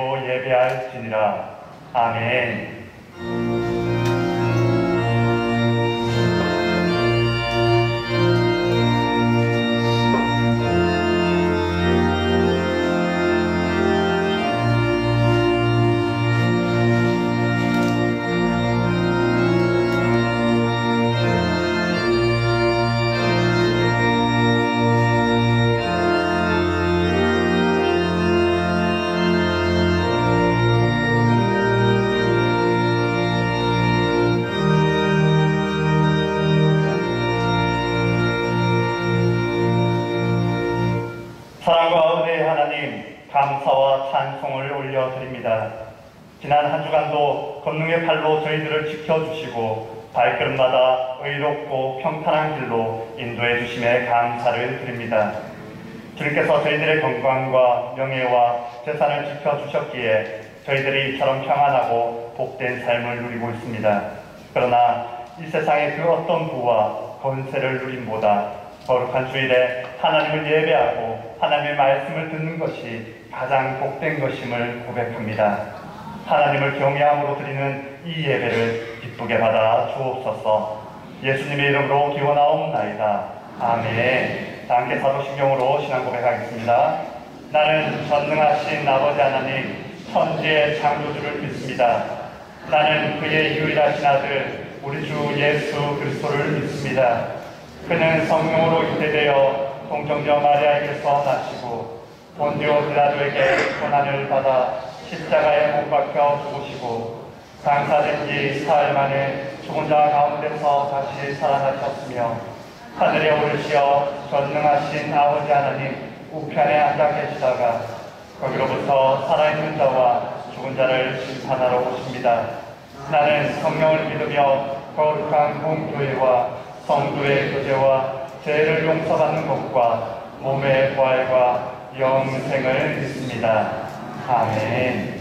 은혜로 예배할지니라. 아멘. 사랑과 은혜의 하나님, 감사와 찬송을 올려드립니다. 지난 한 주간도 권능의 팔로 저희들을 지켜주시고 발걸음마다 의롭고 평탄한 길로 인도해 주심에 감사를 드립니다. 주님께서 저희들의 건강과 명예와 재산을 지켜주셨기에 저희들이 이처럼 평안하고 복된 삶을 누리고 있습니다. 그러나 이 세상의 그 어떤 부와 권세를 누림보다 거룩한 주일에 하나님을 예배하고 하나님의 말씀을 듣는 것이 가장 복된 것임을 고백합니다. 하나님을 경외함으로 드리는 이 예배를 기쁘게 받아 주옵소서. 예수님의 이름으로 기원하옵나이다. 아멘. 함께 사도신경으로 신앙 고백하겠습니다. 나는 전능하신 아버지 하나님 천지의 창조주를 믿습니다. 나는 그의 유일하신 아들 우리 주 예수 그리스도를 믿습니다. 그는 성령으로 잉태되어 동정녀 마리아에게서 나시고 본디오 빌라도에게 고난을 받아 십자가에 못 박혀 죽으시고 장사된 지 사흘 만에 죽은 자 가운데서 다시 살아나셨으며 하늘에 오르시어 전능하신 아버지 하나님 우편에 앉아 계시다가 거기로부터 살아있는 자와 죽은 자를 심판하러 오십니다. 나는 성령을 믿으며 거룩한 공교회와 성도의 교제와 죄를 용서받는 것과 몸의 부활과 영생을 믿습니다. 아멘.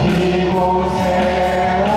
이곳에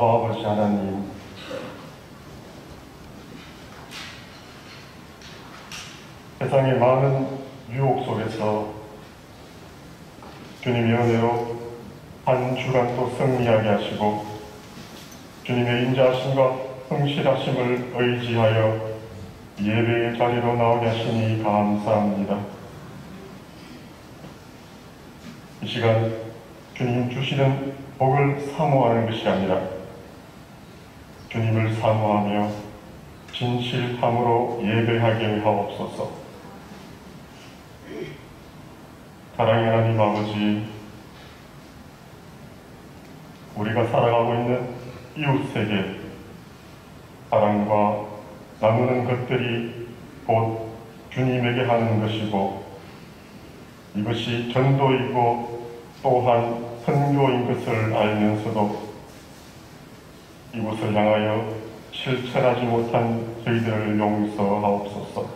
아버지 하나님, 세상의 많은 유혹 속에서 주님의 은혜로 한 주간 또 승리하게 하시고 주님의 인자하심과 성실하심을 의지하여 예배의 자리로 나오게 하시니 감사합니다. 이 시간 주님 주시는 복을 사모하는 것이 아니라 주님을 사모하며 진실함으로 예배하게 하옵소서. 사랑의 하나님 아버지, 우리가 살아가고 있는 이웃에게 사랑과 나누는 것들이 곧 주님에게 하는 것이고 이것이 전도이고 또한 선교인 것을 알면서도 이곳을 향하여 실천하지 못한 저희들을 용서하옵소서.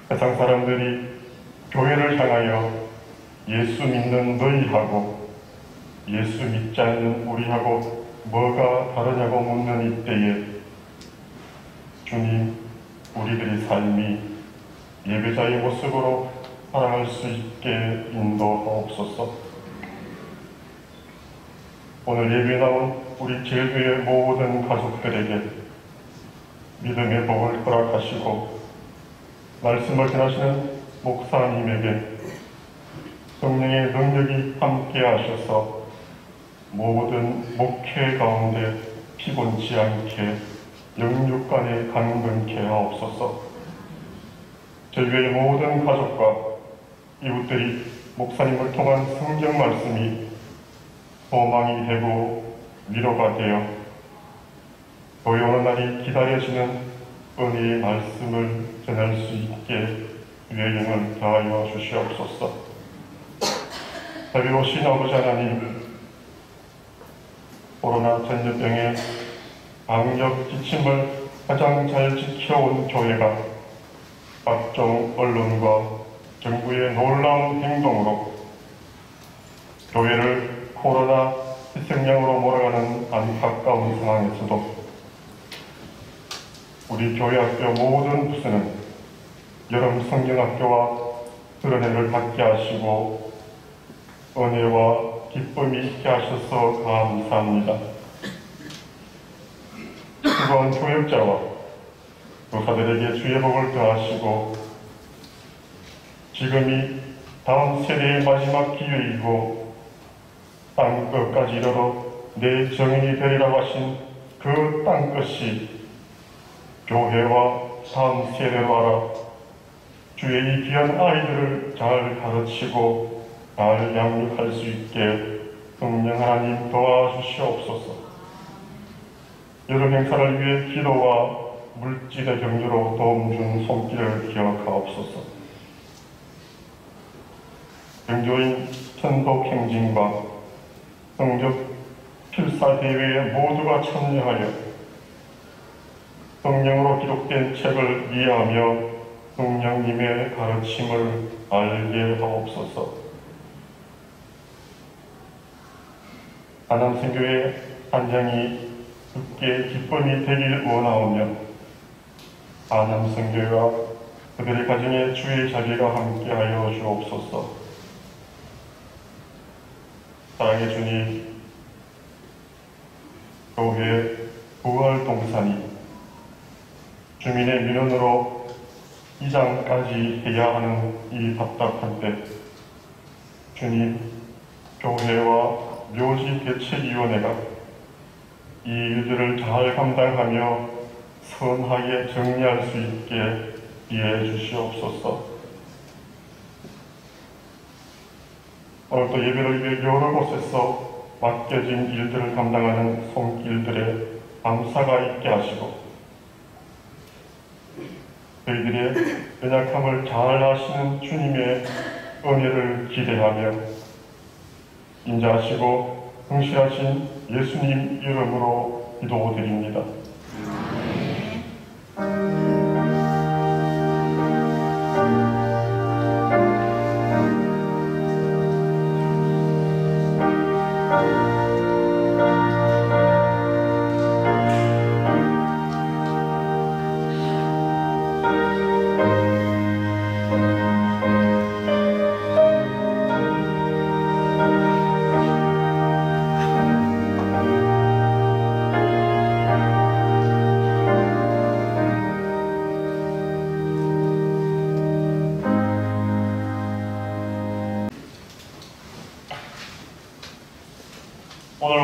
세상 사람들이 교회를 향하여 예수 믿는 너희하고 예수 믿지 않는 우리하고 뭐가 다르냐고 묻는 이때에 주님, 우리들의 삶이 예배자의 모습으로 살아갈 수 있게 인도하옵소서. 오늘 예배에 나온 우리 제주의 모든 가족들에게 믿음의 복을 허락하시고 말씀을 전하시는 목사님에게 성령의 능력이 함께 하셔서 모든 목회 가운데 피곤치 않게 영육간에 강건케 하옵소서. 저희의 모든 가족과 이웃들이 목사님을 통한 성경 말씀이 소망이 되고 위로가 되어 교회 오는 날이 기다려지는 은혜의 말씀을 전할 수 있게 주의 영을 다하여 주시옵소서. 자비로우신 아버지 하나님, 코로나 전염병의 방역 지침을 가장 잘 지켜온 교회가 각종 언론과 정부의 놀라운 행동으로 교회를 코로나 희생양으로 몰아가는 안타까운 상황에서도 우리 교회학교 모든 부서는 여름 성경학교와 그런 애를 받게 하시고 은혜와 기쁨이 있게 하셔서 감사합니다. 수고한 교역자와 교사들에게 주의 복을 더하시고 지금이 다음 세대의 마지막 기회이고 땅 끝까지 이르러 내 정인이 되리라고 하신 그 땅끝이 교회와 다음 세대로 알아 주의 이 귀한 아이들을 잘 가르치고 잘 양육할 수 있게 성령 하나님 도와주시옵소서. 여름 행사를 위해 기도와 물질의 경주로 도움 준 손길을 기억하옵소서. 경조인 천독행진과 성적 필사대회에 모두가 참여하여 성령으로 기록된 책을 이해하며 성령님의 가르침을 알게 하옵소서. 안암선교회 한장이 굳게 기쁨이 되길 원하오며 안암선교회와 그들의 가정에 주의 자비가 함께하여 주옵소서. 사랑의 주님, 교회 부활 동산이 주민의 민원으로 이장까지 해야 하는 이 답답한 때 주님, 교회와 묘지 대책위원회가 이 일들을 잘 감당하며 선하게 정리할 수 있게 이해해 주시옵소서. 오늘도 예배를 위해 여러 곳에서 맡겨진 일들을 감당하는 손길들의 감사가 있게 하시고 저희들의 연약함을 잘 아시는 주님의 은혜를 기대하며 인자하시고 성실하신 예수님 이름으로 기도드립니다. 아멘.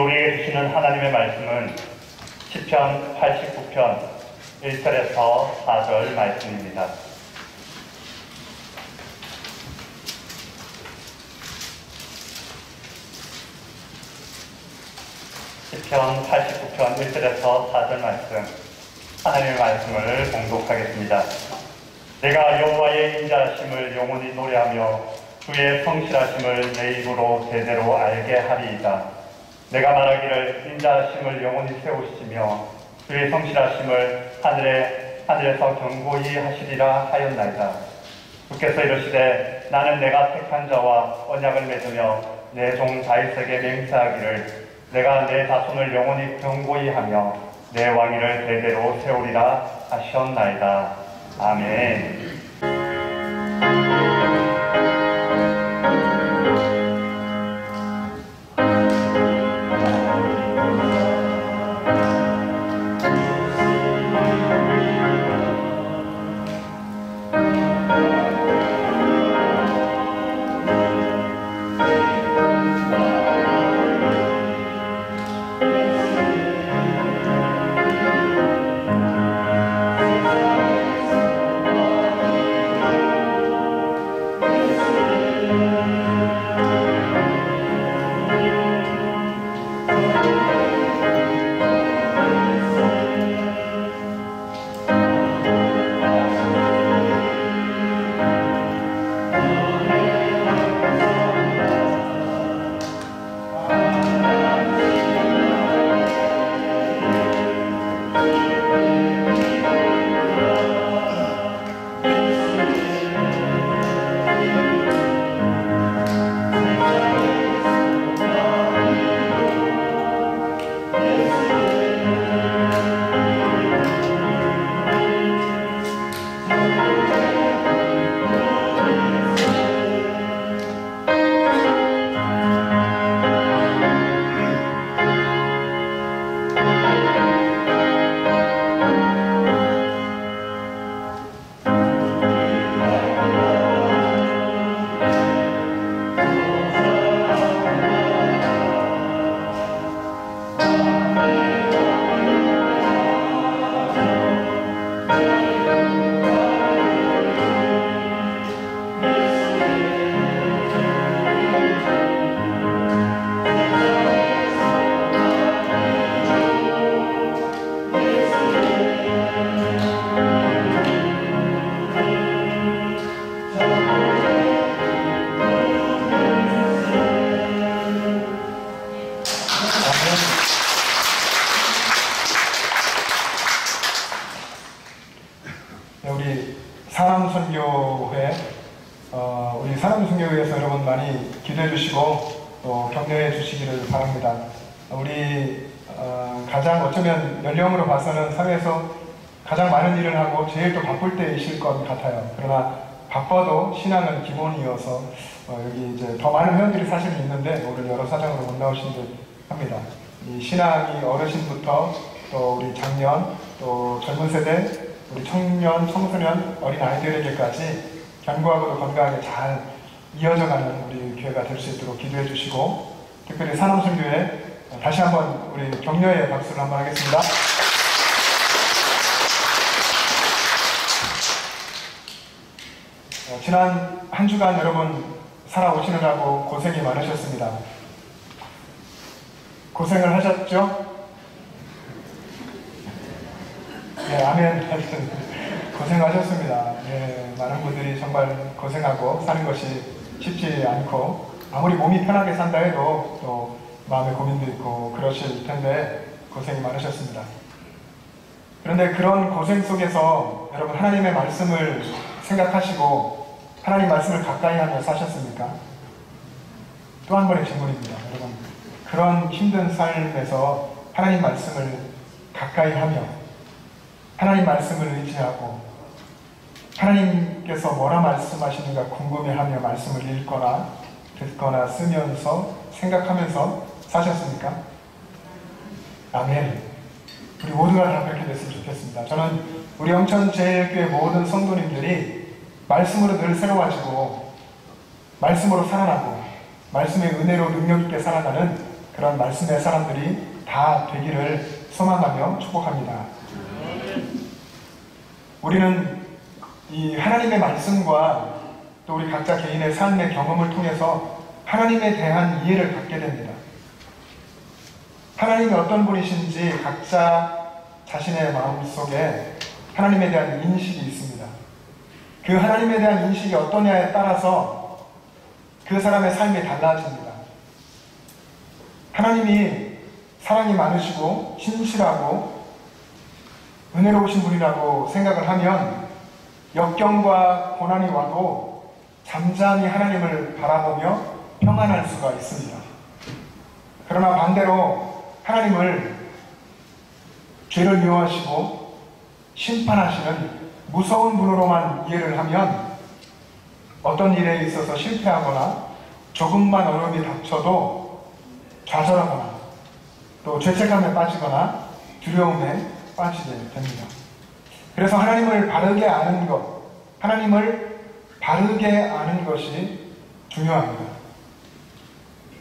우리에게 주시는 하나님의 말씀은 시편 89편 1절에서 4절 말씀입니다. 시편 89편 1절에서 4절 말씀, 하나님의 말씀을 봉독하겠습니다. 내가 여호와의 인자하심을 영원히 노래하며 주의 성실하심을 내 입으로 대대로 알게 하리이다. 내가 말하기를 인자하심을 영원히 세우시며 주의 성실하심을 하늘에서 경고히 하시리라 하였나이다. 주께서 이르시되 나는 내가 택한 자와 언약을 맺으며 내 종 다윗에게 맹세하기를 내가 내 자손을 영원히 경고히 하며 내 왕위를 대대로 세우리라 하셨나이다. 아멘. 우리 사남선교회, 우리 사남선교회에서 여러분 많이 기도해 주시고 또 격려해 주시기를 바랍니다. 우리 가장 어쩌면 연령으로 봐서는 사회에서 가장 많은 일을 하고 제일 또 바쁠 때이실 것 같아요. 그러나 바빠도 신앙은 기본이어서 여기 이제 더 많은 회원들이 사실 있는데 오늘 여러 사정으로 못 나오신 듯 합니다. 이 신앙이 어르신부터 또 우리 장년, 또 젊은 세대, 우리 청년, 청소년, 어린 아이들에게까지 견고하고도 건강하게 잘 이어져가는 우리 교회가 될 수 있도록 기도해 주시고, 특별히 산업선교회 다시 한번 우리 격려의 박수를 한번 하겠습니다. 지난 한 주간 여러분 살아오시느라고 고생이 많으셨습니다. 고생을 하셨죠? 네, 아멘. 고생하셨습니다. 네, 많은 분들이 정말 고생하고 사는 것이 쉽지 않고, 아무리 몸이 편하게 산다 해도 또 마음의 고민도 있고 그러실 텐데 고생이 많으셨습니다. 그런데 그런 고생 속에서 여러분 하나님의 말씀을 생각하시고 하나님 말씀을 가까이 하며 사셨습니까? 또 한 번의 질문입니다. 여러분, 그런 힘든 삶에서 하나님 말씀을 가까이 하며 하나님 말씀을 의지하고 하나님께서 뭐라 말씀하시는가 궁금해하며 말씀을 읽거나 듣거나 쓰면서 생각하면서 사셨습니까? 아멘. 우리 모두가 다 그렇게 됐으면 좋겠습니다. 저는 우리 영천제일교회 모든 성도님들이 말씀으로 늘 새로워지고 말씀으로 살아나고 말씀의 은혜로 능력 있게 살아가는 그런 말씀의 사람들이 다 되기를 소망하며 축복합니다. 우리는 이 하나님의 말씀과 또 우리 각자 개인의 삶의 경험을 통해서 하나님에 대한 이해를 갖게 됩니다. 하나님이 어떤 분이신지 각자 자신의 마음속에 하나님에 대한 인식이 있습니다. 그 하나님에 대한 인식이 어떠냐에 따라서 그 사람의 삶이 달라집니다. 하나님이 사랑이 많으시고 신실하고 은혜로우신 분이라고 생각을 하면 역경과 고난이 와도 잠잠히 하나님을 바라보며 평안할 수가 있습니다. 그러나 반대로 하나님을 죄를 미워하시고 심판하시는 무서운 분으로만 이해를 하면 어떤 일에 있어서 실패하거나 조금만 어려움이 닥쳐도 좌절하거나 또 죄책감에 빠지거나 두려움에 빠지게 됩니다. 그래서 하나님을 바르게 아는 것, 하나님을 바르게 아는 것이 중요합니다.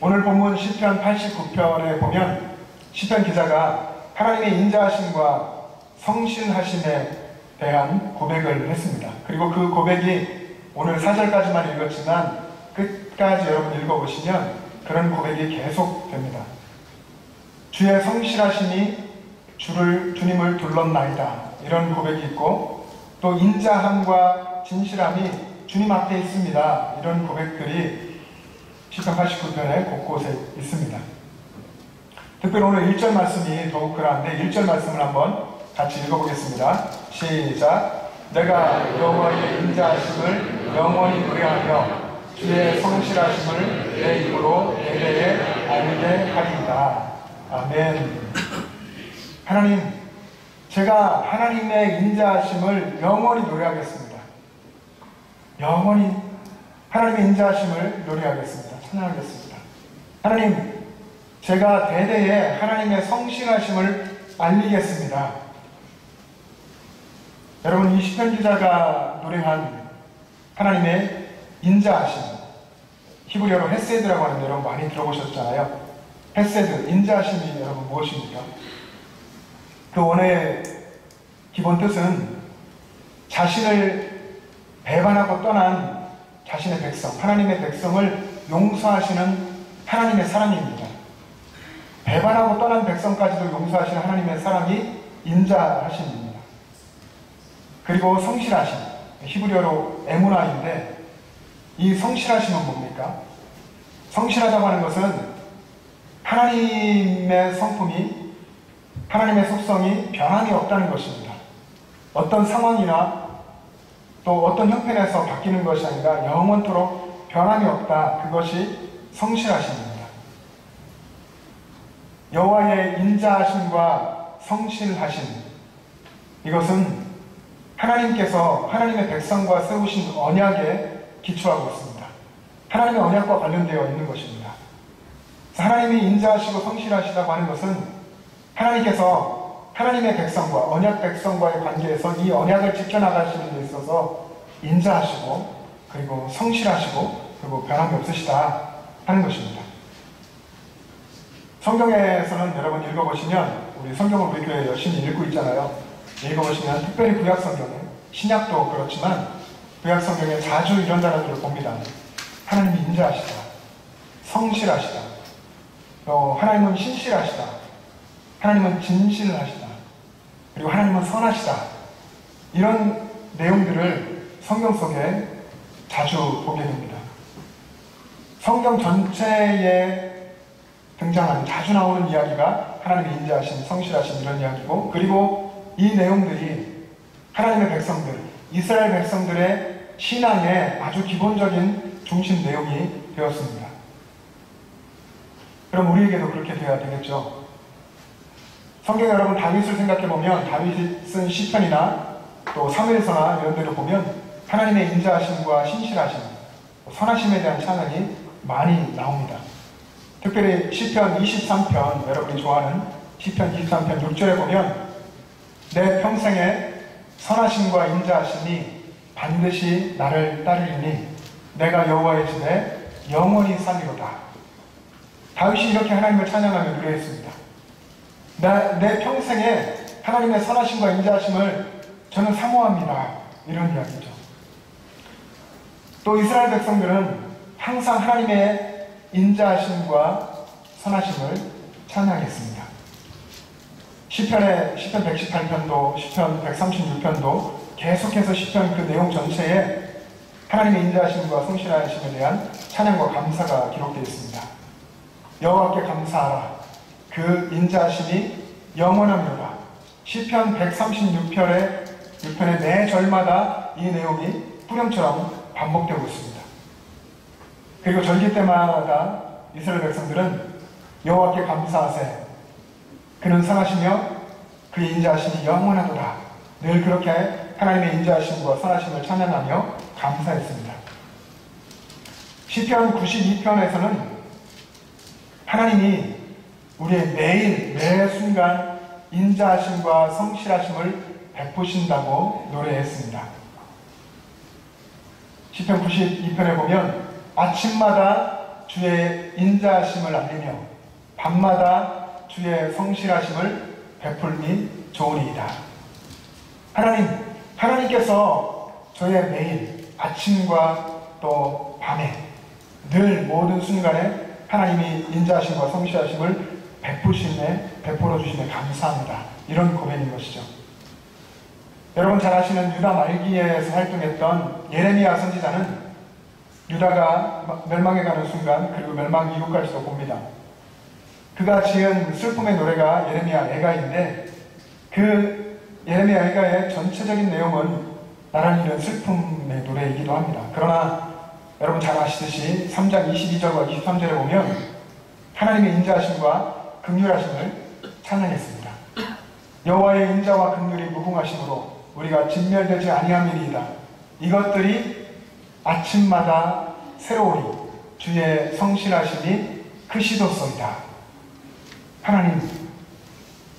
오늘 본문 시편 89편에 보면 시편 기자가 하나님의 인자하심과 성실하심에 대한 고백을 했습니다. 그리고 그 고백이 오늘 4절까지만 읽었지만 끝까지 여러분 읽어보시면 그런 고백이 계속됩니다. 주의 성실하심이 주님을 둘렀나이다. 이런 고백이 있고 또 인자함과 진실함이 주님 앞에 있습니다. 이런 고백들이 시편 89편에 곳곳에 있습니다. 특별히 오늘 1절 말씀이 더욱 그러한데 1절 말씀을 한번 같이 읽어보겠습니다. 시작. 내가 여호와의 인자하심을 영원히 노래하며 주의 성실하심을 내 입으로 대대에 알게 하리이다. 아멘. 하나님, 제가 하나님의 인자하심을 영원히 노래하겠습니다. 영원히 하나님의 인자하심을 노래하겠습니다. 찬양하겠습니다. 하나님, 제가 대대에 하나님의 성실하심을 알리겠습니다. 여러분, 이 시편 기자가 노래한 하나님의 인자하심, 히브리어로 헤세드라고 하는데 여러분 많이 들어보셨잖아요. 헤세드, 인자하심이 여러분 무엇입니까? 그 원어의 기본 뜻은 자신을 배반하고 떠난 자신의 백성, 하나님의 백성을 용서하시는 하나님의 사랑입니다. 배반하고 떠난 백성까지도 용서하시는 하나님의 사랑이 인자하심입니다. 그리고 성실하심, 히브리어로 에무나인데 이 성실하심은 뭡니까? 성실하다고 하는 것은 하나님의 성품이, 하나님의 속성이 변함이 없다는 것입니다. 어떤 상황이나 또 어떤 형편에서 바뀌는 것이 아니라 영원토록 변함이 없다. 그것이 성실하심입니다. 여호와의 인자하심과 성실하심, 이것은 하나님께서 하나님의 백성과 세우신 언약에 기초하고 있습니다. 하나님의 언약과 관련되어 있는 것입니다. 하나님이 인자하시고 성실하시다고 하는 것은 하나님께서 하나님의 백성과 언약 백성과의 관계에서 이 언약을 지켜나가시는 데 있어서 인자하시고 그리고 성실하시고 그리고 변함이 없으시다 하는 것입니다. 성경에서는 여러분 읽어보시면 우리 성경을 우리 교회에 열심히 읽고 있잖아요. 읽어보시면 특별히 구약성경에, 신약도 그렇지만 구약성경에 자주 이런 단어들을 봅니다. 하나님이 인자하시다, 성실하시다, 하나님은 신실하시다, 하나님은 진실하시다, 그리고 하나님은 선하시다. 이런 내용들을 성경 속에 자주 보게 됩니다. 성경 전체에 등장하는, 자주 나오는 이야기가 하나님의 인자하심, 성실하심 이런 이야기고, 그리고 이 내용들이 하나님의 백성들, 이스라엘 백성들의 신앙의 아주 기본적인 중심 내용이 되었습니다. 그럼 우리에게도 그렇게 되어야 되겠죠. 성경에 여러분 다윗을 생각해보면 다윗이 쓴 시편이나 또 사무엘서나 이런 데를 보면 하나님의 인자하심과 신실하심, 선하심에 대한 찬양이 많이 나옵니다. 특별히 시편 23편, 여러분이 좋아하는 시편 23편 6절에 보면 내 평생에 선하심과 인자하심이 반드시 나를 따르리니 내가 여호와의 집에 영원히 살리로다. 다윗이 이렇게 하나님을 찬양하며 노래했습니다. 내 평생에 하나님의 선하심과 인자하심을 저는 사모합니다. 이런 이야기죠. 또 이스라엘 백성들은 항상 하나님의 인자하심과 선하심을 찬양했습니다. 시편 118편도 시편 136편도 계속해서 시편 그 내용 전체에 하나님의 인자하심과 성실하심에 대한 찬양과 감사가 기록되어 있습니다. 여호와께 감사하라. 그 인자하심이 영원합니다. 시편 136편의 매 절마다 이 내용이 뿌령처럼 반복되고 있습니다. 그리고 절기 때마다 이스라엘 백성들은 여호와께 감사하세. 그는 선하시며 그의 인자하심이 영원하도다. 늘 그렇게 하나님의 인자하심과 선하심을 찬양하며 감사했습니다. 시편 92편에서는 하나님이 우리의 매일 매 순간 인자하심과 성실하심을 베푸신다고 노래했습니다. 시편 92편에 보면 아침마다 주의 인자하심을 알리며 밤마다 주의 성실하심을 베풀니 좋으리이다. 하나님께서 저의 매일 아침과 또 밤에 늘 모든 순간에 하나님이 인자하심과 성실하심을 베풀어 주시네 감사합니다. 이런 고백인 것이죠. 여러분 잘 아시는 유다 말기에서 활동했던 예레미야 선지자는 유다가 멸망해가는 순간 그리고 멸망 이후까지도 봅니다. 그가 지은 슬픔의 노래가 예레미야 애가인데 그 예레미야 애가의 전체적인 내용은 나라는 이런 슬픔의 노래이기도 합니다. 그러나 여러분 잘 아시듯이 3장 22절과 23절에 보면 하나님의 인자하심과 긍휼하심을 찬양했습니다. 여호와의 인자와 긍휼이 무궁하심으로 우리가 진멸되지 아니함이니이다. 이것들이 아침마다 새로우리 주의 성실하심이 크시도소이다.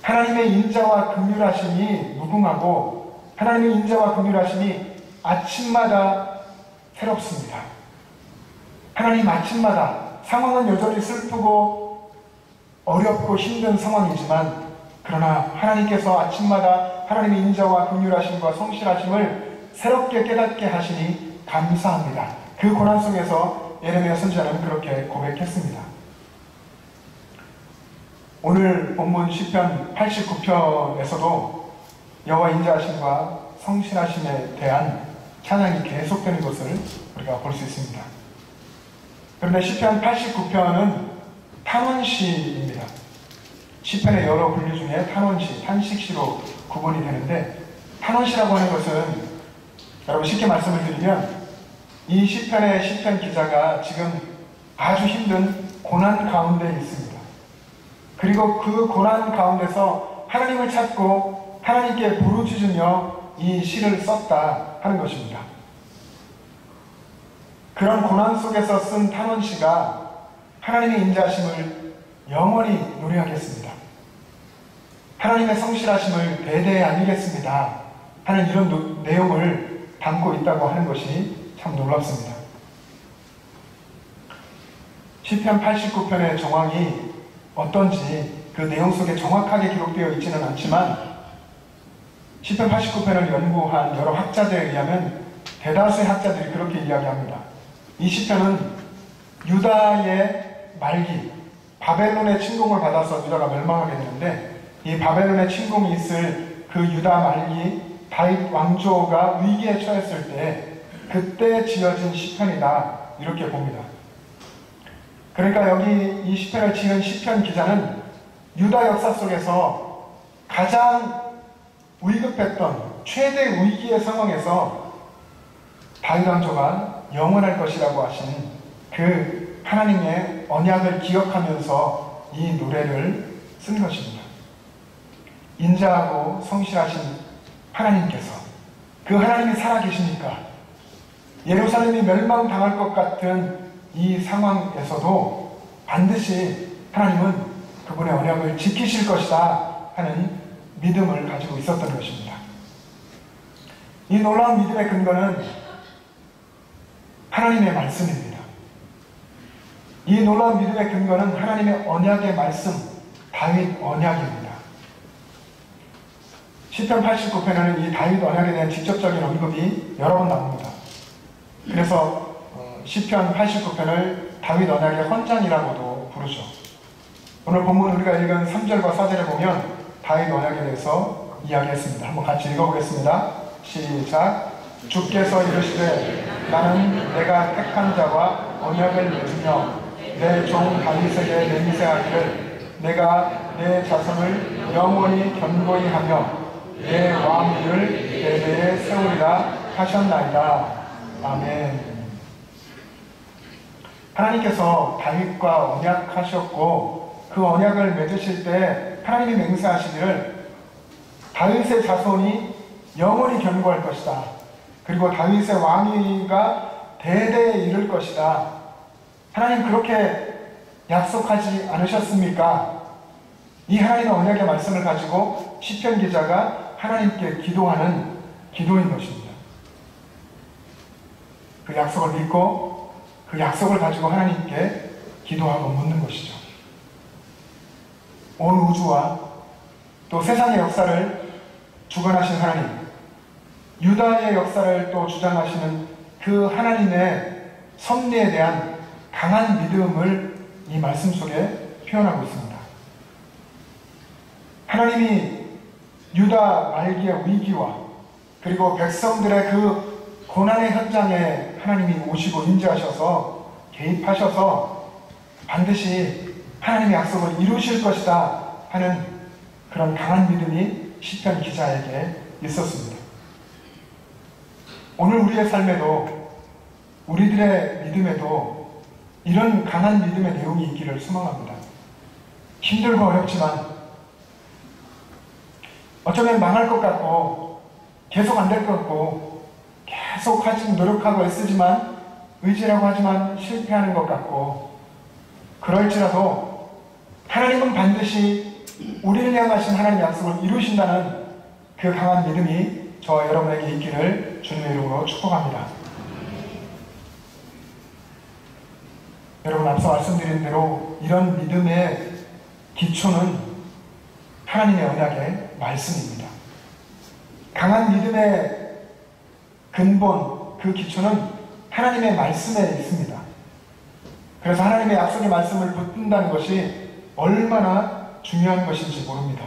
하나님의 인자와 긍휼하심이 무궁하고 하나님의 인자와 긍휼하심이 아침마다 새롭습니다. 하나님 아침마다 상황은 여전히 슬프고 어렵고 힘든 상황이지만 그러나 하나님께서 아침마다 하나님의 인자와 긍휼하심과 성실하심을 새롭게 깨닫게 하시니 감사합니다. 그 고난 속에서 예레미야 선지자는 그렇게 고백했습니다. 오늘 본문 시편 89편에서도 여호와 인자하심과 성실하심에 대한 찬양이 계속되는 것을 우리가 볼 수 있습니다. 그런데 시편 89편은 탄원시입니다. 시편의 여러 분류 중에 탄원시, 탄식시로 구분이 되는데 탄원시라고 하는 것은 여러분 쉽게 말씀을 드리면 이 시편의 시편 기자가 지금 아주 힘든 고난 가운데 있습니다. 그리고 그 고난 가운데서 하나님을 찾고 하나님께 부르짖으며 이 시를 썼다 하는 것입니다. 그런 고난 속에서 쓴 탄원시가 하나님의 인자하심을 영원히 노래하겠습니다. 하나님의 성실하심을 대대히 알리겠습니다 하는 이런 내용을 담고 있다고 하는 것이 참 놀랍습니다. 시편 89편의 정황이 어떤지 그 내용 속에 정확하게 기록되어 있지는 않지만 시편 89편을 연구한 여러 학자들에 의하면 대다수의 학자들이 그렇게 이야기합니다. 이 시편은 유다의 말기, 바벨론의 침공을 받아서 유다가 멸망하게 되는데 이 바벨론의 침공이 있을 그 유다 말기 다윗 왕조가 위기에 처했을 때 그때 지어진 시편이다 이렇게 봅니다. 그러니까 여기 이 시편을 지은 시편 기자는 유다 역사 속에서 가장 위급했던 최대 위기의 상황에서 다윗 왕조가 영원할 것이라고 하신 그 하나님의 언약을 기억하면서 이 노래를 쓴 것입니다. 인자하고 성실하신 하나님께서 그 하나님이 살아계시니까 예루살렘이 멸망당할 것 같은 이 상황에서도 반드시 하나님은 그분의 언약을 지키실 것이다 하는 믿음을 가지고 있었던 것입니다. 이 놀라운 믿음의 근거는 하나님의 말씀입니다. 이 놀라운 믿음의 근거는 하나님의 언약의 말씀, 다윗 언약입니다. 시편 89편에는 이 다윗 언약에 대한 직접적인 언급이 여러 번 나옵니다. 그래서 시편 89편을 다윗 언약의 헌장이라고도 부르죠. 오늘 본문 우리가 읽은 3절과 4절에 보면 다윗 언약에 대해서 이야기했습니다. 한번 같이 읽어보겠습니다. 시작. 주께서 이르시되 나는 내가 택한 자와 언약을 맺으며 내 종 다윗에게 맹세하기를 내가 내 자손을 영원히 견고히 하며 내 왕위를 대대에 세우리라 하셨나이다. 아멘. 하나님께서 다윗과 언약하셨고 그 언약을 맺으실 때 하나님이 맹세하시기를 다윗의 자손이 영원히 견고할 것이다. 그리고 다윗의 왕위가 대대에 이를 것이다. 하나님 그렇게 약속하지 않으셨습니까? 이 하나님의 언약의 말씀을 가지고 시편 기자가 하나님께 기도하는 기도인 것입니다. 그 약속을 믿고 그 약속을 가지고 하나님께 기도하고 묻는 것이죠. 온 우주와 또 세상의 역사를 주관하신 하나님, 유다의 역사를 또 주장하시는 그 하나님의 섭리에 대한 강한 믿음을 이 말씀 속에 표현하고 있습니다. 하나님이 유다 말기의 위기와 그리고 백성들의 그 고난의 현장에 하나님이 오시고 임재하셔서 개입하셔서 반드시 하나님의 약속을 이루실 것이다 하는 그런 강한 믿음이 시편 기자에게 있었습니다. 오늘 우리의 삶에도 우리들의 믿음에도 이런 강한 믿음의 내용이 있기를 소망합니다. 힘들고 어렵지만 어쩌면 망할 것 같고 계속 안 될 것 같고 계속 노력하고 애쓰지만 의지라고 하지만 실패하는 것 같고 그럴지라도 하나님은 반드시 우리를 향하신 하나님의 약속을 이루신다는 그 강한 믿음이 저와 여러분에게 있기를 주님의 이름으로 축복합니다. 여러분 앞서 말씀드린 대로 이런 믿음의 기초는 하나님의 언약의 말씀입니다. 강한 믿음의 근본, 그 기초는 하나님의 말씀에 있습니다. 그래서 하나님의 약속의 말씀을 붙든다는 것이 얼마나 중요한 것인지 모릅니다.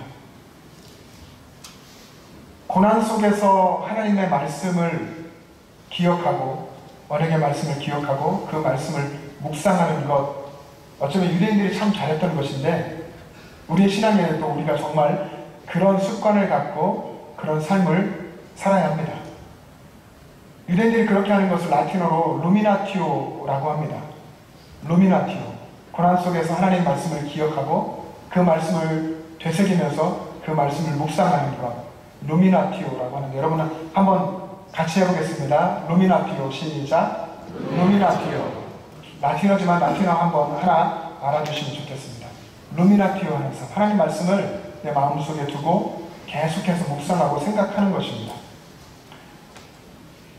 고난 속에서 하나님의 말씀을 기억하고 언약의 말씀을 기억하고 그 말씀을 묵상하는 것, 어쩌면 유대인들이 참 잘했던 것인데 우리의 신앙에도 우리가 정말 그런 습관을 갖고 그런 삶을 살아야 합니다. 유대인들이 그렇게 하는 것을 라틴어로 루미나티오라고 합니다. 루미나티오. 고난 속에서 하나님의 말씀을 기억하고 그 말씀을 되새기면서 그 말씀을 묵상하는 것. 루미나티오라고 하는데 여러분은 한번 같이 해보겠습니다. 루미나티오 시작. 루미나티오. 라틴어지만 라틴어 한번 하나 알아두시면 좋겠습니다. 루미나티오 하면서 하나님 말씀을 내 마음속에 두고 계속해서 묵상하고 생각하는 것입니다.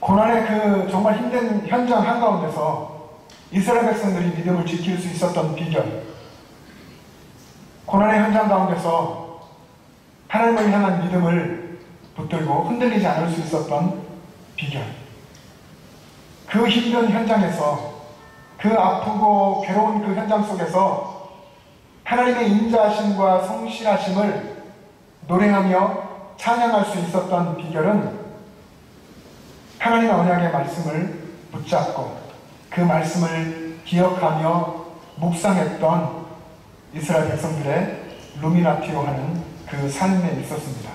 고난의 그 정말 힘든 현장 한가운데서 이스라엘 백성들이 믿음을 지킬 수 있었던 비결, 고난의 현장 가운데서 하나님을 향한 믿음을 붙들고 흔들리지 않을 수 있었던 비결, 그 힘든 현장에서 그 아프고 괴로운 그 현장 속에서 하나님의 인자하심과 성실하심을 노래하며 찬양할 수 있었던 비결은 하나님의 언약의 말씀을 붙잡고 그 말씀을 기억하며 묵상했던 이스라엘 백성들의 루미나티오 하는 그 삶에 있었습니다.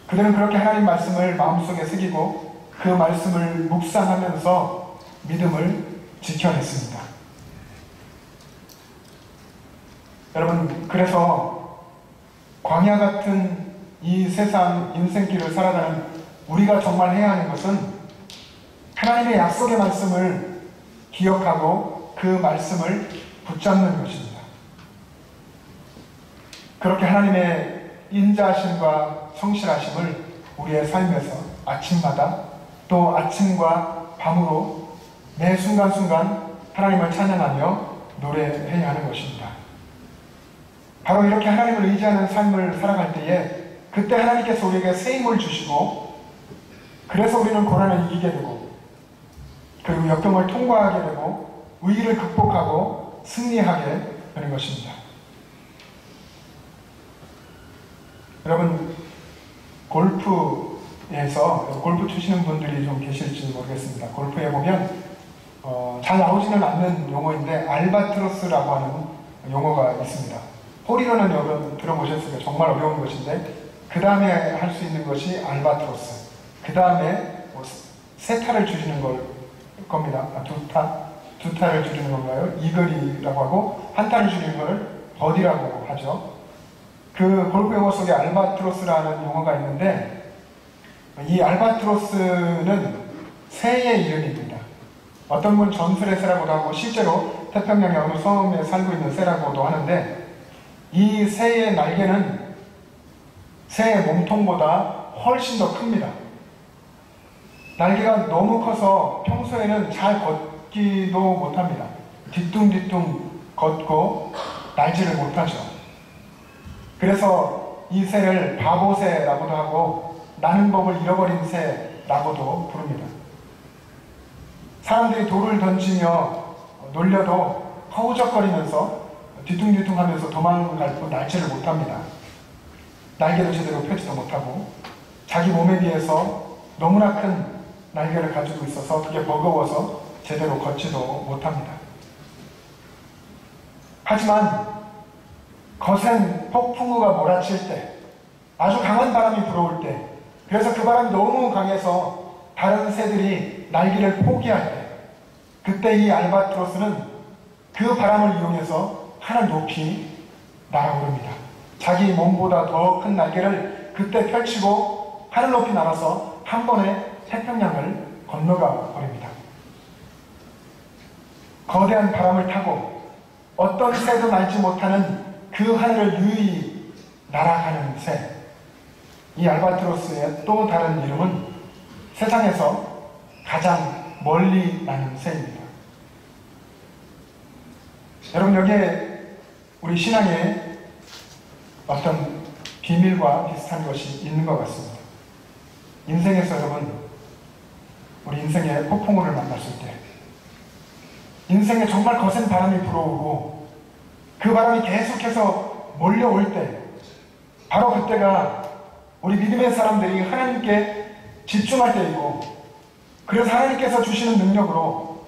그들은 그렇게 하나님 말씀을 마음속에 새기고 그 말씀을 묵상하면서 믿음을 지켜냈습니다. 여러분, 그래서 광야 같은 이 세상 인생길을 살아가는 우리가 정말 해야 하는 것은 하나님의 약속의 말씀을 기억하고 그 말씀을 붙잡는 것입니다. 그렇게 하나님의 인자하심과 성실하심을 우리의 삶에서 아침마다 또 아침과 밤으로 매 순간순간 하나님을 찬양하며 노래해야 하는 것입니다. 바로 이렇게 하나님을 의지하는 삶을 살아갈 때에 그때 하나님께서 우리에게 새 힘을 주시고 그래서 우리는 고난을 이기게 되고 그리고 역경을 통과하게 되고 위기를 극복하고 승리하게 되는 것입니다. 여러분 골프에서 골프 치시는 분들이 좀 계실지 모르겠습니다. 골프에 보면 잘 나오지는 않는 용어인데 알바트로스라고 하는 용어가 있습니다. 홀이런은 여러분 들어보셨으니까 정말 어려운 것인데 그 다음에 할 수 있는 것이 알바트로스, 그 다음에 세 타를 줄이는 겁니다. 두 타를 줄이는 건가요? 이글이라고 하고 한 타를 줄이는 걸 버디라고 하죠. 그 골프 용어 속에 알바트로스라는 용어가 있는데 이 알바트로스는 새의 이름입니다. 어떤 분 전설의 새라고도 하고 실제로 태평양의 어느 섬에 살고 있는 새라고도 하는데 이 새의 날개는 새의 몸통보다 훨씬 더 큽니다. 날개가 너무 커서 평소에는 잘 걷기도 못합니다. 뒤뚱뒤뚱 걷고 날지를 못하죠. 그래서 이 새를 바보새라고도 하고 나는 법을 잃어버린 새라고도 부릅니다. 사람들이 돌을 던지며 놀려도 허우적거리면서 뒤뚱뒤뚱하면서 도망갈 뿐 날지를 못합니다. 날개도 제대로 펴지도 못하고 자기 몸에 비해서 너무나 큰 날개를 가지고 있어서 그게 버거워서 제대로 걷지도 못합니다. 하지만 거센 폭풍우가 몰아칠 때, 아주 강한 바람이 불어올 때, 그래서 그 바람이 너무 강해서 다른 새들이 날개를 포기할 때, 그때 이 알바트로스는 그 바람을 이용해서 하늘 높이 날아오릅니다. 자기 몸보다 더 큰 날개를 그때 펼치고 하늘 높이 날아서 한 번에 태평양을 건너가 버립니다. 거대한 바람을 타고 어떤 새도 날지 못하는 그 하늘을 유유히 날아가는 새. 이 알바트로스의 또 다른 이름은 세상에서 가장 멀리 나는 새입니다. 여러분 여기에 우리 신앙에 어떤 비밀과 비슷한 것이 있는 것 같습니다. 인생에서 여러분 우리 인생의 폭풍우를 만났을 때 인생에 정말 거센 바람이 불어오고 그 바람이 계속해서 몰려올 때 바로 그때가 우리 믿음의 사람들이 하나님께 집중할 때이고 그래서 하나님께서 주시는 능력으로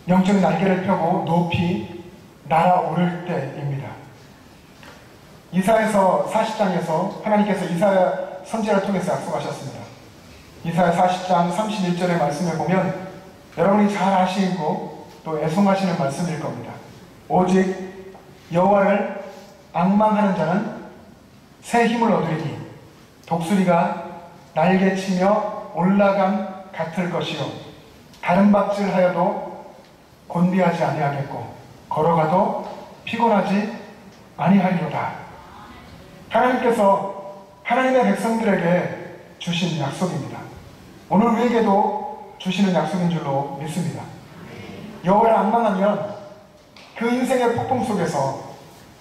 영적인 날개를 펴고 높이 날아오를 때입니다. 이사야서 40장에서 하나님께서 이사야 선지자를 통해서 약속하셨습니다. 이사야 40장 31절의 말씀을 보면 여러분이 잘 아시고 또 애송하시는 말씀일 겁니다. 오직 여호와를 앙망하는 자는 새 힘을 얻으리니 독수리가 날개치며 올라감 같을 것이요 다른 박질하여도 곤비하지 아니하겠고 걸어가도 피곤하지 아니하리로다. 하나님께서 하나님의 백성들에게 주신 약속입니다. 오늘 우리에게도 주시는 약속인 줄로 믿습니다. 여호와를 앙망하면 그 인생의 폭풍 속에서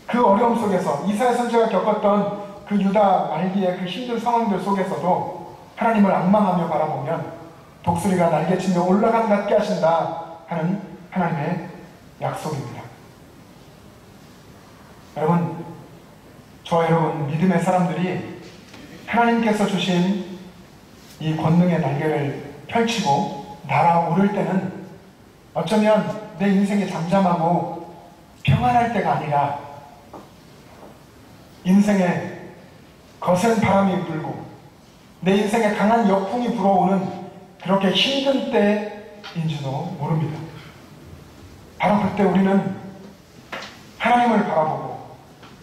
그 어려움 속에서 이사야 선지자가 겪었던 그 유다 말기의 그 힘든 상황들 속에서도 하나님을 앙망하며 바라보면 독수리가 날개치며 올라감 같게 하신다 하는 하나님의 약속입니다. 여러분, 저와 여러분 믿음의 사람들이 하나님께서 주신 이 권능의 날개를 펼치고 날아오를 때는 어쩌면 내 인생이 잠잠하고 평안할 때가 아니라 인생에 거센 바람이 불고 내 인생에 강한 역풍이 불어오는 그렇게 힘든 때인지도 모릅니다. 바로 그때 우리는 하나님을 바라보고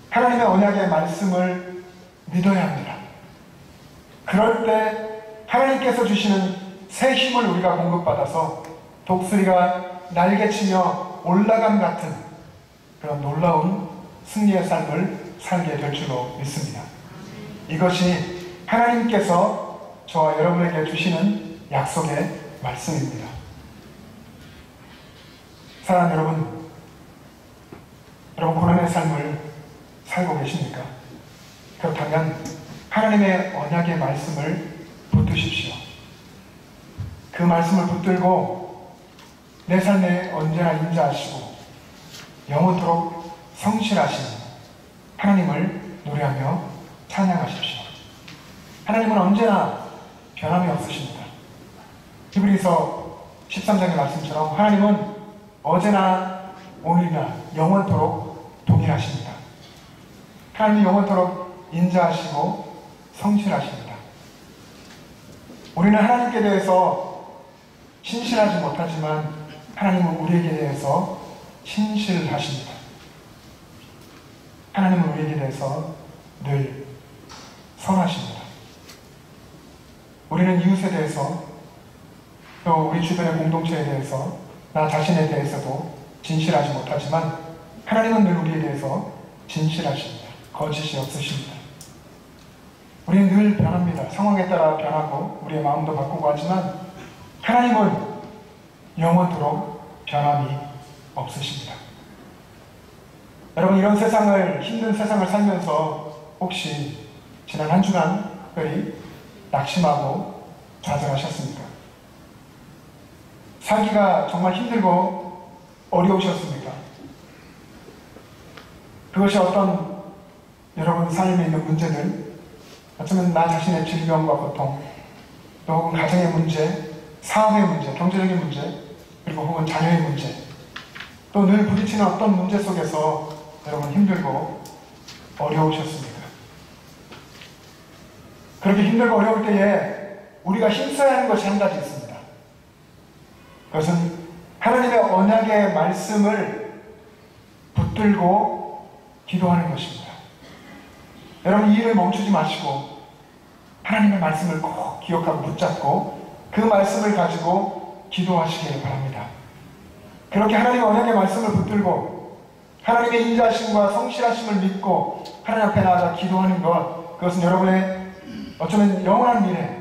하나님의 언약의 말씀을 믿어야 합니다. 그럴 때 하나님께서 주시는 새 힘을 우리가 공급받아서 독수리가 날개치며 올라감 같은 그런 놀라운 승리의 삶을 살게 될 줄로 믿습니다. 이것이 하나님께서 저와 여러분에게 주시는 약속의 말씀입니다. 사랑하는 여러분 고난의 삶을 살고 계십니까? 그렇다면 하나님의 언약의 말씀을 붙드십시오. 그 말씀을 붙들고 내 삶에 언제나 인자하시고 영원토록 성실하신 하나님을 노래하며 찬양하십시오. 하나님은 언제나 변함이 없으십니다. 히브리서 13장의 말씀처럼 하나님은 어제나 오늘이나 영원토록 동일하십니다. 하나님이 영원토록 인자하시고 성실하십니다. 우리는 하나님께 대해서 신실하지 못하지만 하나님은 우리에게 대해서 신실하십니다. 하나님은 우리에게 대해서 늘 선하십니다. 우리는 이웃에 대해서 또 우리 주변의 공동체에 대해서 나 자신에 대해서도 진실하지 못하지만 하나님은 늘 우리에 대해서 진실하십니다. 거짓이 없으십니다. 우리는 늘 변합니다. 상황에 따라 변하고 우리의 마음도 바꾸고 하지만 하나님은 영원토록 변함이 없으십니다. 여러분, 이런 세상을, 힘든 세상을 살면서 혹시 지난 한 주간 특별히 낙심하고 좌절하셨습니까? 살기가 정말 힘들고 어려우셨습니까? 그것이 어떤 여러분 삶에 있는 문제들, 어쩌면 나 자신의 질병과 고통, 또 혹은 가정의 문제, 사업의 문제, 경제적인 문제, 그리고 혹은 자녀의 문제, 또 늘 부딪히는 어떤 문제 속에서 여러분 힘들고 어려우셨습니까? 그렇게 힘들고 어려울 때에 우리가 힘써야 하는 것이 한 가지 있습니다. 그것은 하나님의 언약의 말씀을 붙들고 기도하는 것입니다. 여러분, 이 일을 멈추지 마시고 하나님의 말씀을 꼭 기억하고 붙잡고 그 말씀을 가지고 기도하시기를 바랍니다. 그렇게 하나님의 언약의 말씀을 붙들고 하나님의 인자하심과 성실하심을 믿고 하나님 앞에 나아가 기도하는 것, 그것은 여러분의 어쩌면 영원한 미래,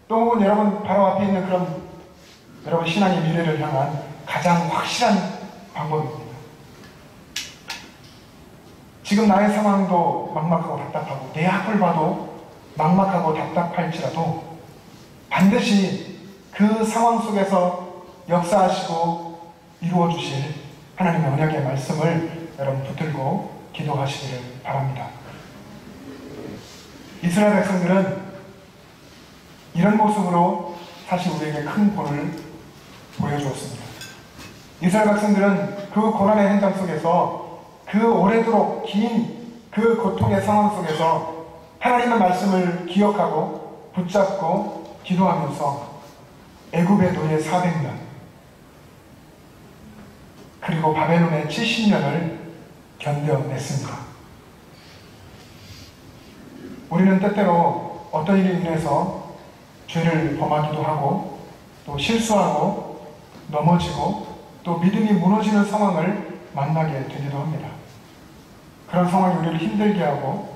또 혹은 여러분 바로 앞에 있는 그런 여러분 신앙의 미래를 향한 가장 확실한 방법입니다. 지금 나의 상황도 막막하고 답답하고 내 앞을 봐도 막막하고 답답할지라도 반드시 그 상황 속에서 역사하시고 이루어주실 하나님의 언약의 말씀을 여러분 붙들고 기도하시기를 바랍니다. 이스라엘 백성들은 이런 모습으로 사실 우리에게 큰 본을 보여주었습니다. 이스라엘 백성들은 그 고난의 현장 속에서 그 오래도록 긴 그 고통의 상황 속에서 하나님의 말씀을 기억하고 붙잡고 기도하면서 애굽의 노예 400년 그리고 바벨론의 70년을 견뎌냈습니다. 우리는 때때로 어떤 일이 인해서 죄를 범하기도 하고 또 실수하고 넘어지고 또 믿음이 무너지는 상황을 만나게 되기도 합니다. 그런 상황이 우리를 힘들게 하고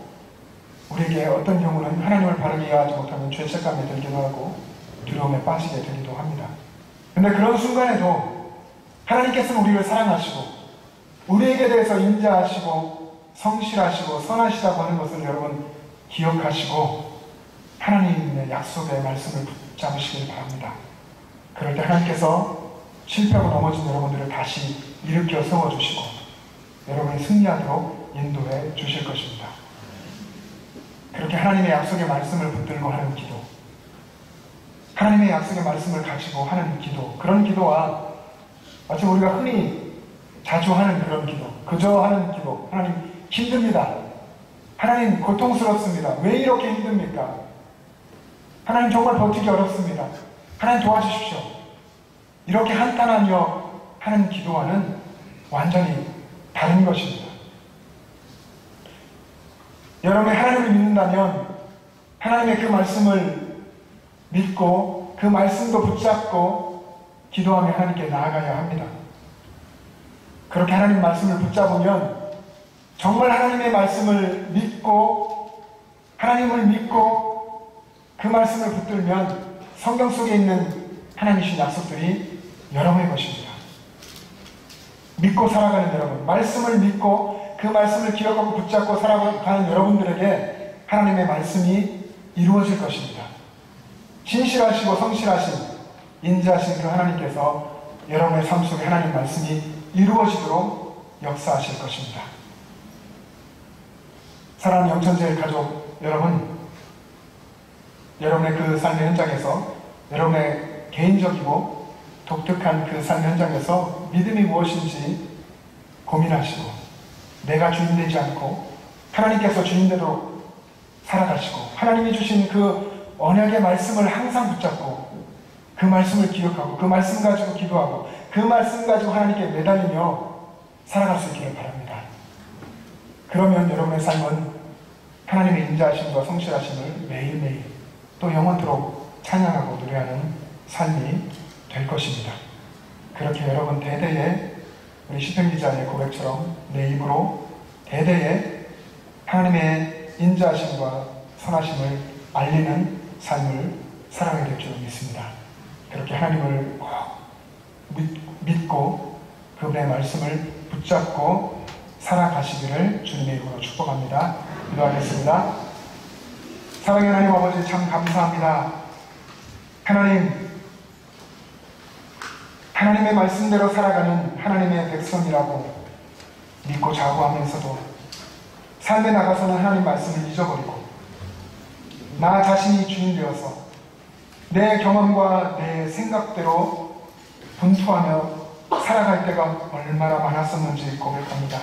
우리에게 어떤 경우는 하나님을 바르게 이해하지 못하면 죄책감에 들기도 하고 두려움에 빠지게 되기도 합니다. 그런데 그런 순간에도 하나님께서는 우리를 사랑하시고 우리에게 대해서 인자하시고 성실하시고 선하시다고 하는 것을 여러분 기억하시고 하나님의 약속의 말씀을 붙잡으시길 바랍니다. 그럴 때 하나님께서 실패하고 넘어진 여러분들을 다시 일으켜 세워주시고 여러분이 승리하도록 인도해 주실 것입니다. 그렇게 하나님의 약속의 말씀을 붙들고 하는 기도, 하나님의 약속의 말씀을 가지고 하는 기도, 그런 기도와 마치 우리가 흔히 자주 하는 그런 기도, 그저 하는 기도, 하나님 힘듭니다. 하나님 고통스럽습니다. 왜 이렇게 힘듭니까? 하나님 정말 버티기 어렵습니다. 하나님 도와주십시오. 이렇게 한탄하며 하는 기도와는 완전히 다른 것입니다. 여러분이 하나님을 믿는다면 하나님의 그 말씀을 믿고 그 말씀도 붙잡고 기도하며 하나님께 나아가야 합니다. 그렇게 하나님 말씀을 붙잡으면 정말 하나님의 말씀을 믿고 하나님을 믿고 그 말씀을 붙들면 성경 속에 있는 하나님이신 약속들이 여러분의 것입니다. 믿고 살아가는 여러분, 말씀을 믿고 그 말씀을 기억하고 붙잡고 살아가는 여러분들에게 하나님의 말씀이 이루어질 것입니다. 신실하시고 성실하신 인자하신 그 하나님께서 여러분의 삶 속에 하나님 말씀이 이루어지도록 역사하실 것입니다. 사랑하는 영천제일 가족 여러분, 여러분의 그 삶의 현장에서 여러분의 개인적이고 독특한 그 삶의 현장에서 믿음이 무엇인지 고민하시고 내가 주인되지 않고 하나님께서 주인대로 살아가시고 하나님이 주신 그 언약의 말씀을 항상 붙잡고 그 말씀을 기억하고 그 말씀 가지고 기도하고 그 말씀 가지고 하나님께 매달리며 살아갈 수 있기를 바랍니다. 그러면 여러분의 삶은 하나님의 인자하심과 성실하심을 매일매일 또 영원토록 찬양하고 노래하는 삶이 될 것입니다. 그렇게 여러분 대대에 우리 시편 기자의 고백처럼 내 입으로 대대에 하나님의 인자하심과 선하심을 알리는 삶을 살아가게 될 줄 믿습니다. 그렇게 하나님을 꼭 믿고 그분의 말씀을 붙잡고 살아가시기를 주님의 이름으로 축복합니다. 기도하겠습니다. 사랑의 하나님 아버지 참 감사합니다. 하나님의 말씀대로 살아가는 하나님의 백성이라고 믿고 자부하면서도 삶에 나가서는 하나님 말씀을 잊어버리고 나 자신이 주인 되어서 내 경험과 내 생각대로 분투하며 살아갈 때가 얼마나 많았었는지 고백합니다.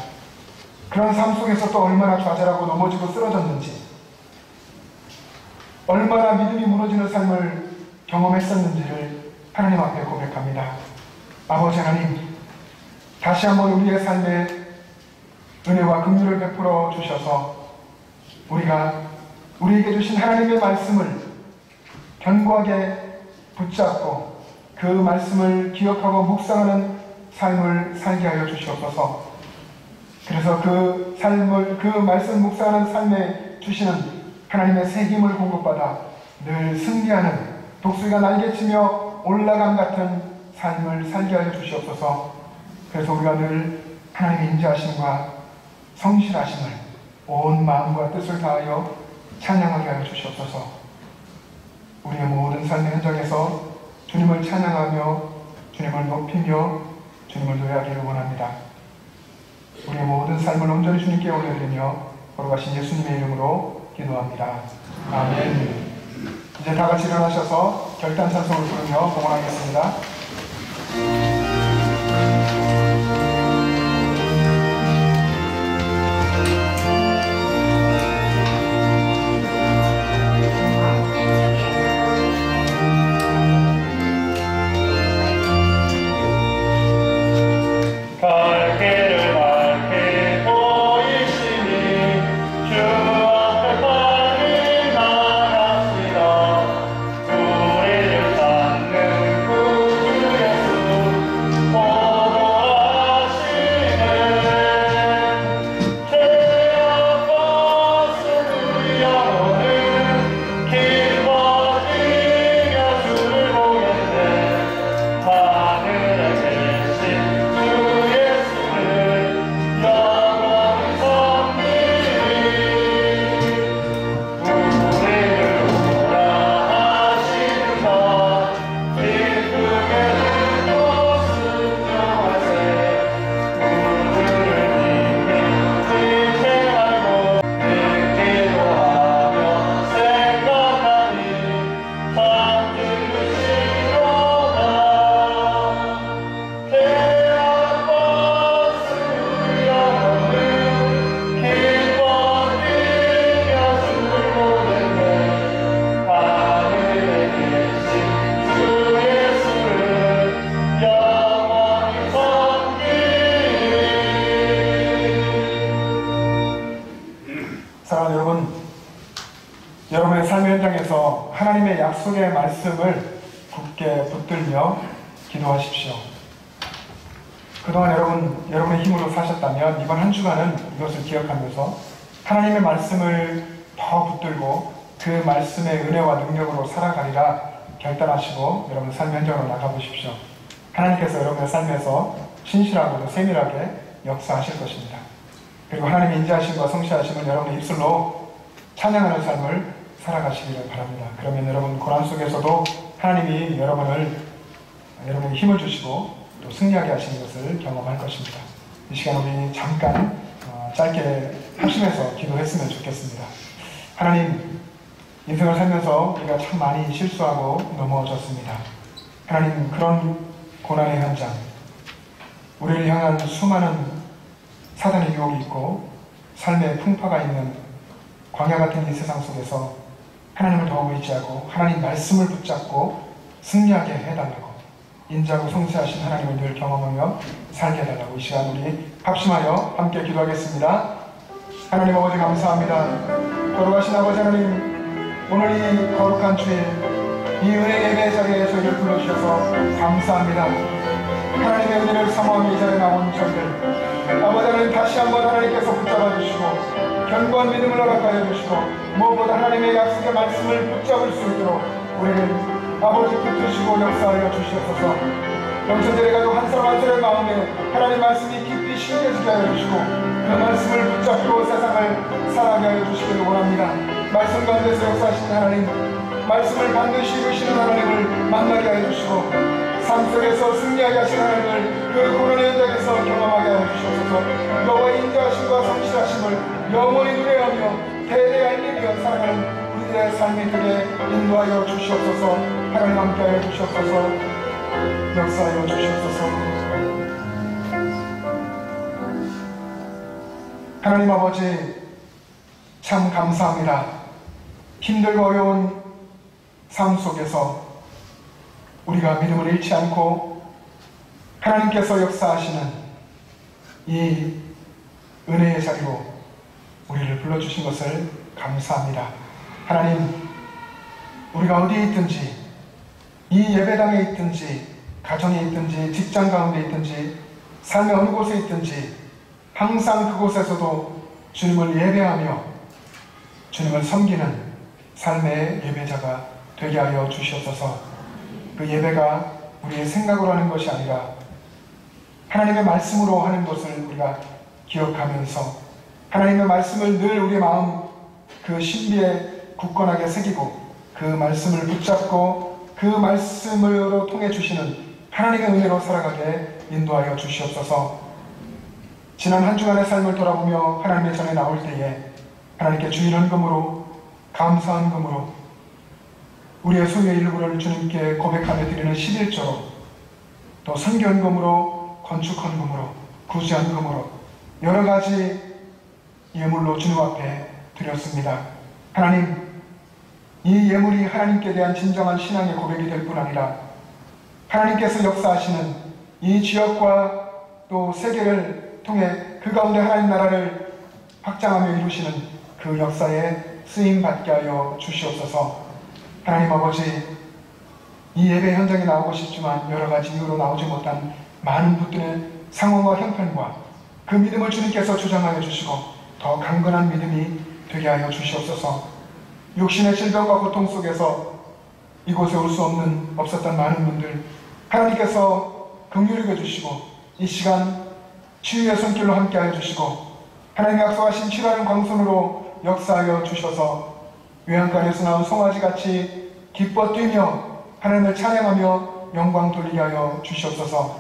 그런 삶 속에서 또 얼마나 좌절하고 넘어지고 쓰러졌는지 얼마나 믿음이 무너지는 삶을 경험했었는지를 하나님 앞에 고백합니다. 아버지 하나님, 다시 한번 우리의 삶에 은혜와 긍휼을 베풀어 주셔서 우리가 우리에게 주신 하나님의 말씀을 견고하게 붙잡고 그 말씀을 기억하고 묵상하는 삶을 살게 하여 주시옵소서. 그래서 그 말씀 묵상하는 삶에 주시는 하나님의 새 힘을 공급받아 늘 승리하는 독수리가 날개치며 올라감 같은 삶을 살게 하여 주시옵소서. 그래서 우리가 늘 하나님의 인자하심과 성실하심을 온 마음과 뜻을 다하여 찬양하게 하여 주시옵소서. 우리의 모든 삶의 현장에서 주님을 찬양하며 주님을 높이며 주님을 노래하기를 원합니다. 우리의 모든 삶을 온전히 주님께 올려드리며 걸어가신 예수님의 이름으로 기도합니다. 아멘. 이제 다 같이 일어나셔서 결단 찬송을 부르며 봉헌하겠습니다. 사랑하는 여러분, 여러분의 삶의 현장에서 하나님의 약속의 말씀을 굳게 붙들며 기도하십시오. 그동안 여러분의 힘으로 사셨다면 이번 한 주간은 이것을 기억하면서 하나님의 말씀을 더 붙들고 그 말씀의 은혜와 능력으로 살아가리라 결단하시고 여러분 삶의 현장으로 나가보십시오. 하나님께서 여러분의 삶에서 신실하고도 세밀하게 역사하실 것입니다. 그리고 하나님의 인자하심과 성실하심을 여러분의 입술로 찬양하는 삶을 살아가시기를 바랍니다. 그러면 여러분 고난 속에서도 하나님이 여러분에게 힘을 주시고 또 승리하게 하시는 것을 경험할 것입니다. 이 시간 우리 잠깐 짧게 합심해서 기도했으면 좋겠습니다. 하나님, 인생을 살면서 우리가 참 많이 실수하고 넘어졌습니다. 하나님, 그런 고난의 현장, 우리를 향한 수많은 사단의 유혹이 있고 삶의 풍파가 있는 광야 같은 이 세상 속에서 하나님을 더욱 의지하고 하나님 말씀을 붙잡고 승리하게 해달라고, 인자하고 성실하신 하나님을 늘 경험하며 살게 해달라고 이 시간 우리 합심하여 함께 기도하겠습니다. 하나님 아버지 감사합니다. 거룩하신 아버지 하나님, 오늘 이 거룩한 주일 이 은혜 예배 자리에 저희를 불러주셔서 감사합니다. 하나님의 은혜를 사모하며 이 자리에 나온 저희들, 아버지 하나님 다시 한번 하나님께서 붙잡아 주시고 견고한 믿음을 허락하여 주시고 무엇보다 하나님의 약속의 말씀을 붙잡을 수 있도록 우리를 아버지 붙드시고 역사하여 주시옵소서. 영천절에 가도 한 사람 한 사람의 마음에 하나님 말씀이 깊이 심겨지게 하여 주시고 그 말씀을 붙잡고 세상을 살아가게 하여 주시기를 원합니다. 말씀 가운데서 역사하시는 하나님, 말씀을 반드시 이루시는 하나님을 만나게 하여 주시고 삶 속에서 승리하게 하신 하나님을 그 고난의 현장에서 경험하게 하여 주시옵소서. 여호와의 인자하심과 성실하심을 영원히 누려하며 대대 알리며 살아가는 우리들의 삶이 되게 인도하여 주시옵소서. 하나님 함께하여 주시옵소서. 역사하여 주시옵소서. 하나님 아버지 참 감사합니다. 힘들고 어려운 삶 속에서 우리가 믿음을 잃지 않고 하나님께서 역사하시는 이 은혜의 자리로 우리를 불러주신 것을 감사합니다. 하나님, 우리가 어디에 있든지, 이 예배당에 있든지, 가정에 있든지, 직장 가운데 있든지, 삶의 어느 곳에 있든지 항상 그곳에서도 주님을 예배하며 주님을 섬기는 삶의 예배자가 되게 하여 주시옵소서. 그 예배가 우리의 생각으로 하는 것이 아니라 하나님의 말씀으로 하는 것을 우리가 기억하면서 하나님의 말씀을 늘 우리의 마음 그 신비에 굳건하게 새기고 그 말씀을 붙잡고 그 말씀으로 통해 주시는 하나님의 은혜로 살아가게 인도하여 주시옵소서. 지난 한 주간의 삶을 돌아보며 하나님의 전에 나올 때에 하나님께 주일 헌금으로, 감사 헌금으로, 우리의 소유의 일부를 주님께 고백하며 드리는 11조로, 또 선교 헌금으로, 건축 헌금으로, 구제 헌금으로 여러 가지 예물로 주님 앞에 드렸습니다. 하나님, 이 예물이 하나님께 대한 진정한 신앙의 고백이 될 뿐 아니라 하나님께서 역사하시는 이 지역과 또 세계를 통해 그 가운데 하나님 나라를 확장하며 이루시는 그 역사에 쓰임받게 하여 주시옵소서. 하나님 아버지, 이 예배 현장에 나오고 싶지만 여러 가지 이유로 나오지 못한 많은 분들의 상황과 형편과 그 믿음을 주님께서 주장하여 주시고 더 강건한 믿음이 되게 하여 주시옵소서. 육신의 질병과 고통 속에서 이곳에 올 수 없었던 많은 분들 하나님께서 긍휼히 여겨주시고 이 시간 치유의 손길로 함께하여 주시고 하나님이 약속하신 치료하는 광선으로 역사하여 주셔서 외양간에서 나온 송아지같이 기뻐 뛰며 하나님을 찬양하며 영광 돌리게 하여 주시옵소서.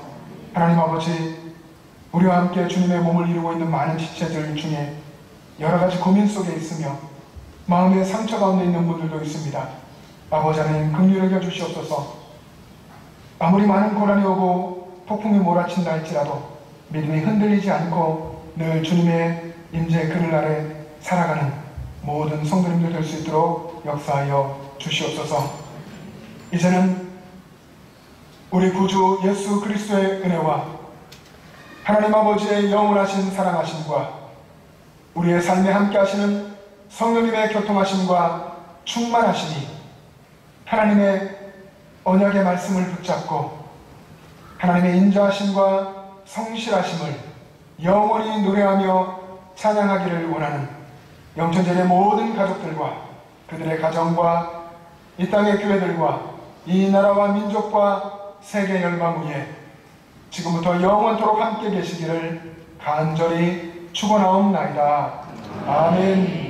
하나님 아버지, 우리와 함께 주님의 몸을 이루고 있는 많은 지체들 중에 여러 가지 고민 속에 있으며 마음의 상처 가운데 있는 분들도 있습니다. 아버지 하나님 긍휼히 여겨 주시옵소서. 아무리 많은 고난이 오고 폭풍이 몰아친다 할지라도 믿음이 흔들리지 않고 늘 주님의 임재 그늘 아래 살아가는 모든 성도님들 될 수 있도록 역사하여 주시옵소서. 이제는 우리 구주 예수 그리스도의 은혜와 하나님 아버지의 영원하신 사랑하심과 우리의 삶에 함께 하시는 성령님의 교통하심과 충만하심이 하나님의 언약의 말씀을 붙잡고 하나님의 인자하심과 성실하심을 영원히 노래하며 찬양하기를 원하는 영천절의 모든 가족들과 그들의 가정과 이 땅의 교회들과 이 나라와 민족과 세계 열방 위에 지금부터 영원토록 함께 계시기를 간절히 축원하옵나이다. 아멘.